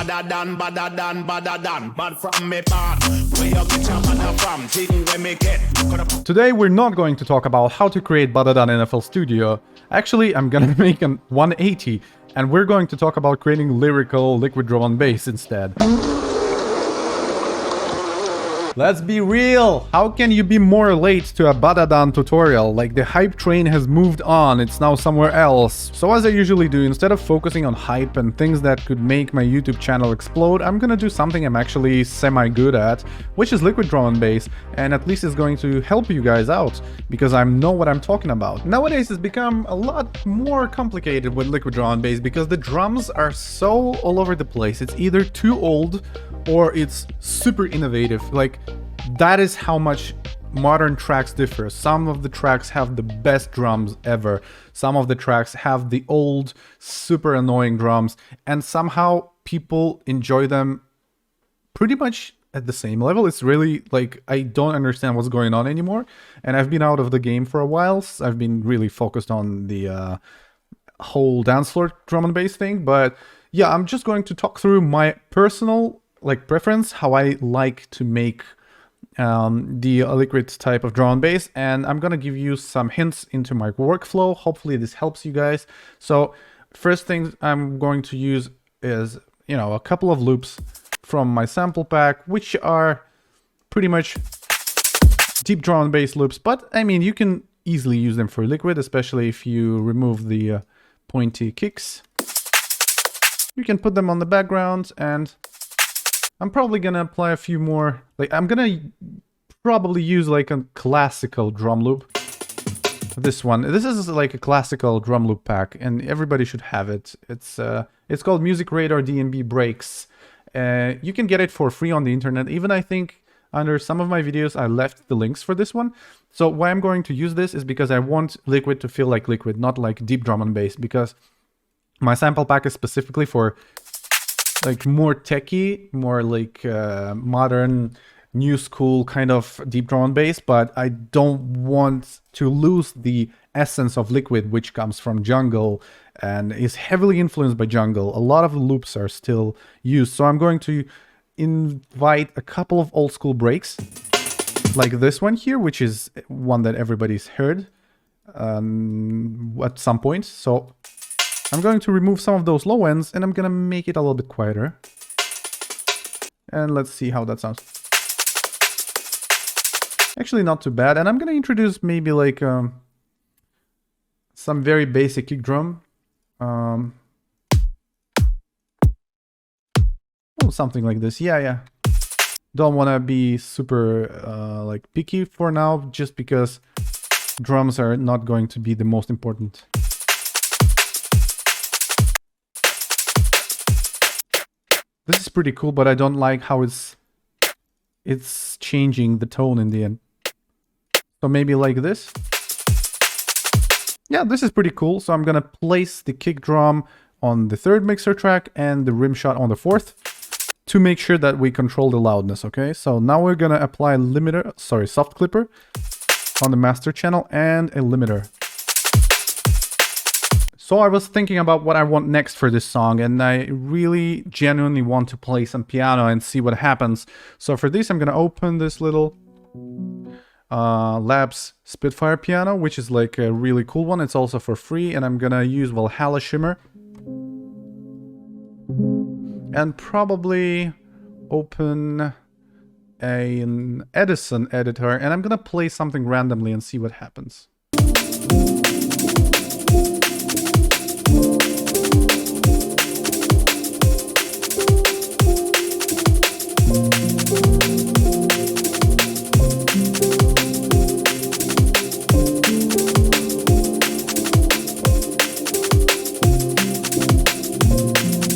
Bad from me bad. Where you get your bad from? Thing where me get. Today we're not going to talk about how to create Badadan in FL Studio. Actually, I'm gonna make an 180, and we're going to talk about creating lyrical liquid drum and bass instead. Let's be real! How can you be more late to a Badadan tutorial? Like, the hype train has moved on, it's now somewhere else. So as I usually do, instead of focusing on hype and things that could make my YouTube channel explode, I'm gonna do something I'm actually semi-good at, which is liquid drum and bass, and at least it's going to help you guys out, because I know what I'm talking about. Nowadays it's become a lot more complicated with liquid drum and bass, because the drums are so all over the place. It's either too old, or it's super innovative. Like, that is how much modern tracks differ. Some of the tracks have the best drums ever. Some of the tracks have the old, super annoying drums, and somehow people enjoy them pretty much at the same level. It's really like, I don't understand what's going on anymore. And I've been out of the game for a while. So I've been really focused on the whole dance floor drum and bass thing. But yeah, I'm just going to talk through my personal preference, how I like to make the liquid type of drum and bass, and I'm gonna give you some hints into my workflow. Hopefully this helps you guys. So first thing I'm going to use is, you know, a couple of loops from my sample pack, which are pretty much deep drum and bass loops, but I mean, you can easily use them for liquid, especially if you remove the pointy kicks. You can put them on the background, and I'm probably gonna apply a few more. Like, I'm gonna probably use like a classical drum loop. This one. This is like a classical drum loop pack, and everybody should have it. It's called Music Radar DNB Breaks. You can get it for free on the internet. Even I think under some of my videos I left the links for this one. So why I'm going to use this is because I want liquid to feel like liquid, not like deep drum and bass, because my sample pack is specifically for like more techie, more like modern, new school kind of deep drum and bass, but I don't want to lose the essence of liquid, which comes from jungle and is heavily influenced by jungle. A lot of the loops are still used, so I'm going to invite a couple of old school breaks, like this one here, which is one that everybody's heard at some point. So I'm going to remove some of those low ends, and I'm gonna make it a little bit quieter. And let's see how that sounds. Actually, not too bad. And I'm gonna introduce maybe like some very basic kick drum. Oh, something like this. Yeah. Don't want to be super like picky for now, just because drums are not going to be the most important. This is pretty cool, but I don't like how it's changing the tone in the end. So maybe like this. Yeah, this is pretty cool. So I'm gonna place the kick drum on the third mixer track and the rim shot on the fourth to make sure that we control the loudness, okay? So now we're gonna apply soft clipper on the master channel and a limiter. So I was thinking about what I want next for this song, and I really genuinely want to play some piano and see what happens. So for this, I'm gonna open this little Labs Spitfire piano, which is like a really cool one. It's also for free, and I'm gonna use Valhalla Shimmer. And probably open an Edison editor, and I'm gonna play something randomly and see what happens.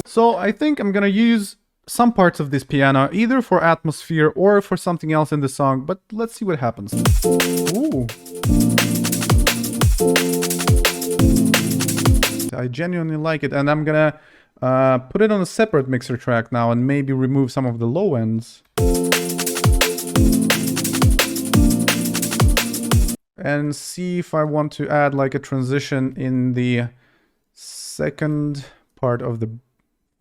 So I think I'm gonna use some parts of this piano, either for atmosphere or for something else in the song, but let's see what happens. Ooh. I genuinely like it, and I'm gonna put it on a separate mixer track now and maybe remove some of the low ends. And see if I want to add like a transition in the second part of the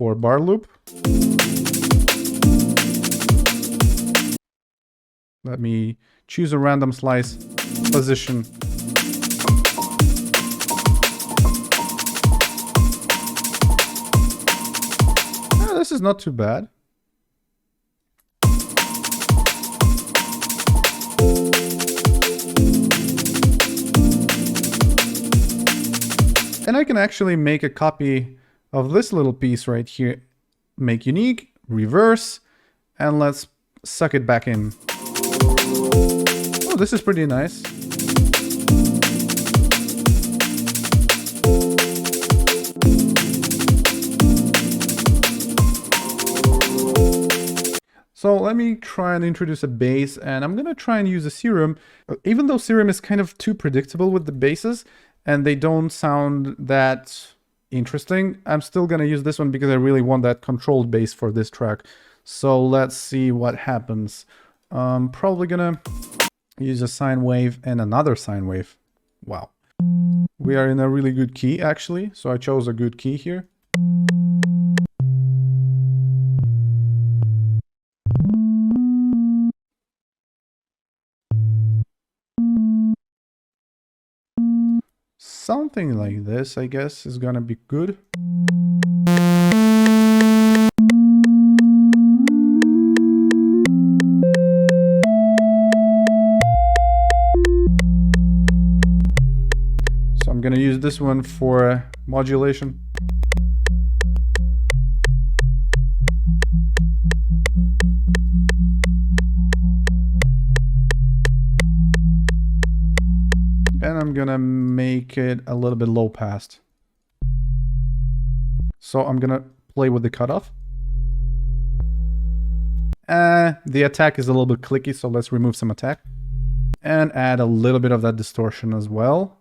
4-bar loop. Let me choose a random slice position. This is not too bad. And I can actually make a copy of this little piece right here. Make unique, reverse, and let's suck it back in. Oh, this is pretty nice. So let me try and introduce a bass, and I'm gonna try and use a serum. Even though serum is kind of too predictable with the basses, and they don't sound that interesting, I'm still gonna use this one because I really want that controlled bass for this track. So let's see what happens. Probably gonna use a sine wave and another sine wave. Wow. We are in a really good key, actually, so I chose a good key here. Something like this, I guess, is gonna be good. So I'm gonna use this one for modulation. And I'm gonna make it a little bit low passed. So I'm gonna play with the cutoff. The attack is a little bit clicky, so let's remove some attack. And add a little bit of that distortion as well.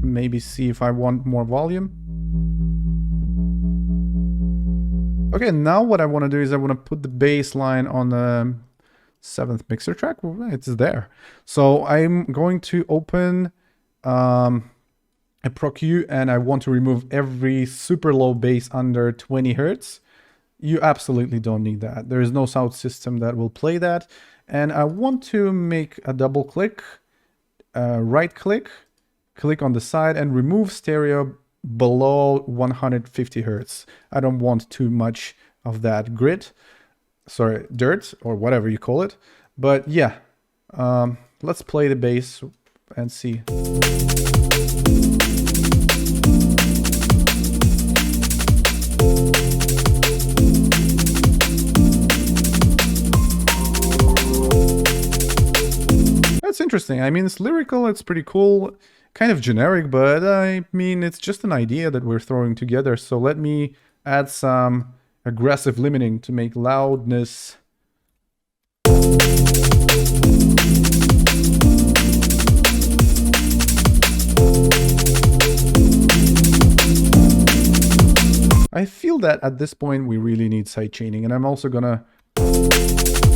Maybe see if I want more volume. Okay, now what I want to do is I want to put the bass line on the 7th mixer track. It's there. So I'm going to open a Pro Q, and I want to remove every super low bass under 20 Hertz. You absolutely don't need that. There is no sound system that will play that. And I want to make a double click, right click, click on the side, and remove stereo below 150 Hertz. I don't want too much of that dirt, or whatever you call it. But yeah, let's play the bass and see. That's interesting. I mean, it's lyrical, it's pretty cool, kind of generic, but I mean, it's just an idea that we're throwing together. So let me add some aggressive limiting to make loudness. I feel that at this point we really need sidechaining, and I'm also gonna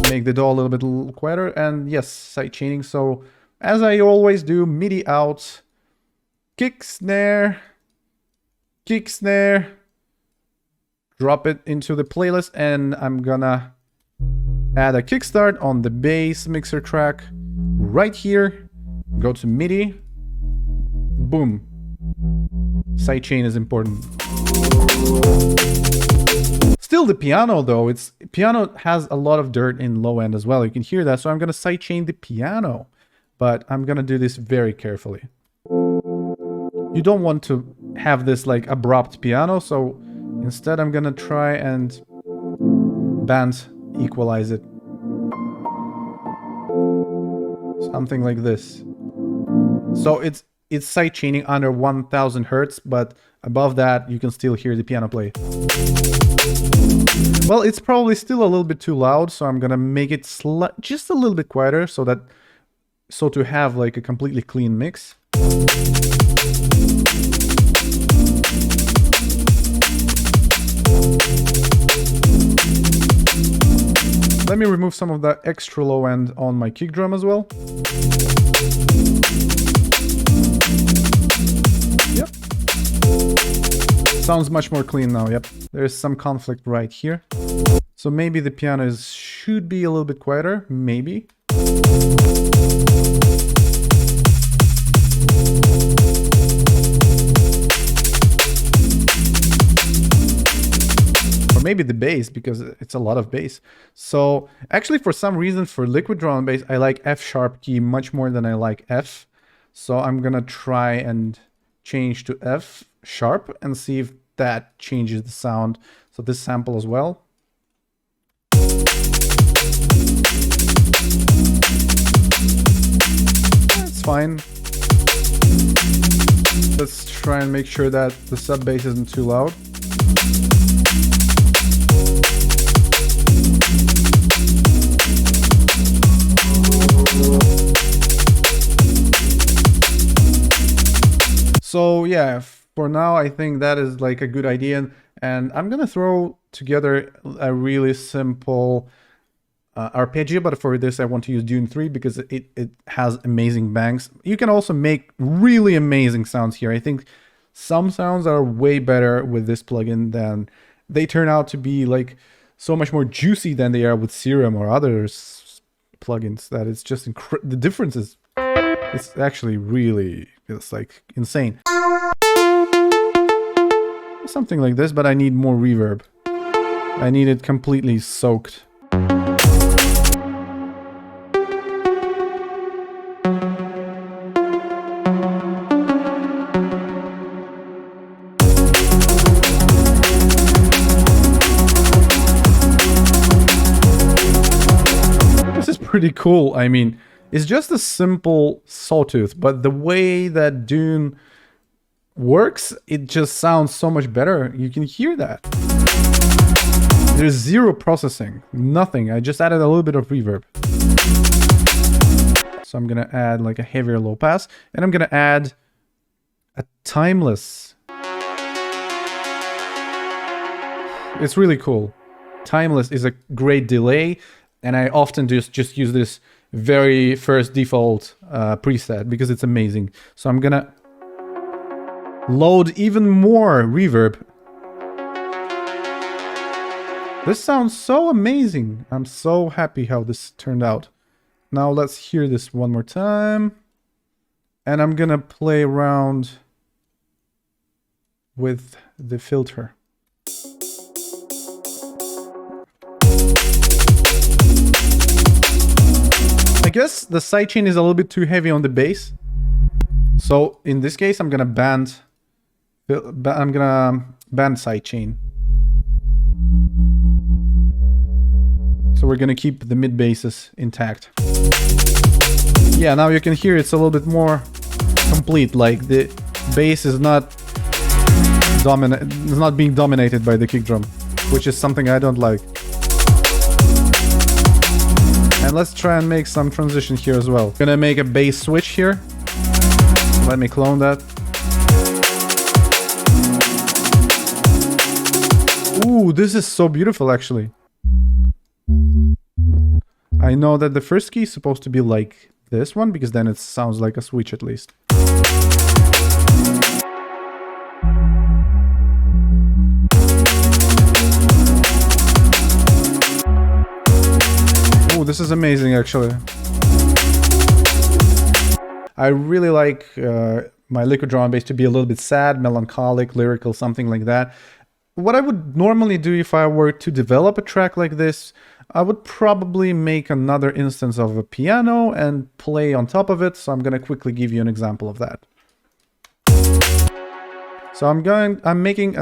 make the DAW a little bit quieter, and yes, sidechaining. So as I always do, MIDI out, kick snare, drop it into the playlist, and I'm gonna add a kickstart on the bass mixer track right here. Go to MIDI, boom. Sidechain is important. Still the piano though, piano has a lot of dirt in low end as well. You can hear that, so I'm gonna sidechain the piano, but I'm gonna do this very carefully. You don't want to have this like abrupt piano, so instead I'm gonna try and band equalize it. Something like this. So it's sidechaining under 1000 Hertz, but above that you can still hear the piano play. Well, it's probably still a little bit too loud, so I'm gonna make it just a little bit quieter so to have like a completely clean mix. Let me remove some of that extra low end on my kick drum as well. Yep. Sounds much more clean now, yep. There's some conflict right here. So maybe the piano should be a little bit quieter, maybe. Or maybe the bass, because it's a lot of bass. So actually, for some reason, for liquid drum and bass, I like F sharp key much more than I like F. So I'm gonna try and change to F sharp and see if that changes the sound. So this sample as well. It's fine. Let's try and make sure that the sub bass isn't too loud. So yeah, for now I think that is like a good idea, and I'm gonna throw together a really simple arpeggio, but for this I want to use Dune 3 because it has amazing bangs. You can also make really amazing sounds here. I think some sounds are way better with this plugin than they turn out to be, like so much more juicy than they are with Serum or other plugins, that it's just the difference is, it's actually really, it's like insane. Something like this, but I need more reverb. I need it completely soaked. This is pretty cool. I mean, it's just a simple sawtooth, but the way that Dune works, it just sounds so much better. You can hear that. There's zero processing, nothing. I just added a little bit of reverb. So I'm gonna add like a heavier low pass, and I'm gonna add a timeless. It's really cool. Timeless is a great delay, and I often just use this very first default preset because it's amazing. So I'm gonna load even more reverb. This sounds so amazing. I'm so happy how this turned out. Now let's hear this one more time. And I'm gonna play around with the filter. I guess the sidechain is a little bit too heavy on the bass. So in this case, I'm gonna band sidechain. So we're gonna keep the mid basses intact. Yeah, now you can hear it's a little bit more complete. Like the bass is not being dominated by the kick drum, which is something I don't like. And let's try and make some transition here as well. Gonna make a bass switch here. Let me clone that. Ooh, this is so beautiful actually. I know that the first key is supposed to be like this one, because then it sounds like a switch at least. Ooh, this is amazing actually. I really like my liquid drum and bass to be a little bit sad, melancholic, lyrical, something like that. What I would normally do if I were to develop a track like this, I would probably make another instance of a piano and play on top of it. So I'm going to quickly give you an example of that. So I'm making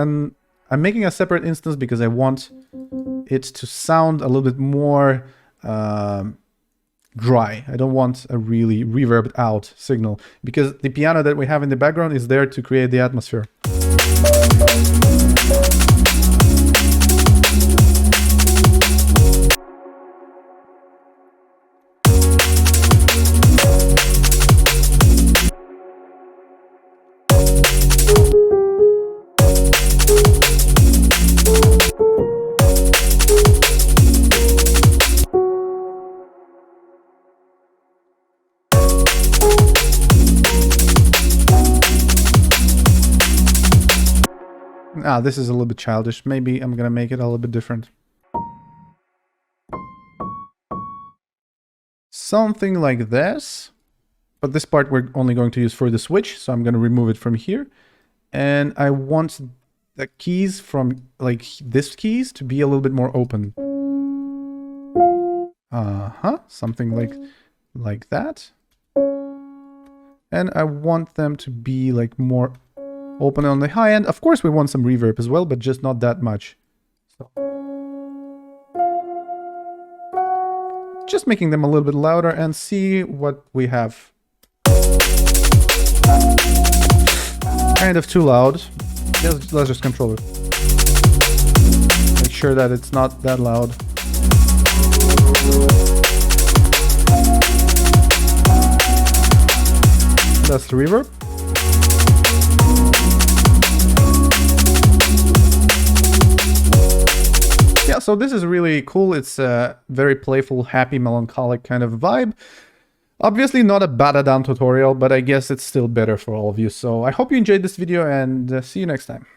a separate instance because I want it to sound a little bit more dry. I don't want a really reverbed out signal, because the piano that we have in the background is there to create the atmosphere. Ah, this is a little bit childish. Maybe I'm gonna make it a little bit different. Something like this. But this part we're only going to use for the switch, so I'm gonna remove it from here. And I want the keys from, like, this keys to be a little bit more open. Something like that. And I want them to be, like, more open on the high end. Of course we want some reverb as well, but just not that much. So. Just making them a little bit louder and see what we have. Kind of too loud. Let's just control it. Make sure that it's not that loud. That's the reverb. Yeah, so this is really cool. It's a very playful, happy, melancholic kind of vibe. Obviously not a bada down tutorial, but I guess it's still better for all of you. So I hope you enjoyed this video and see you next time.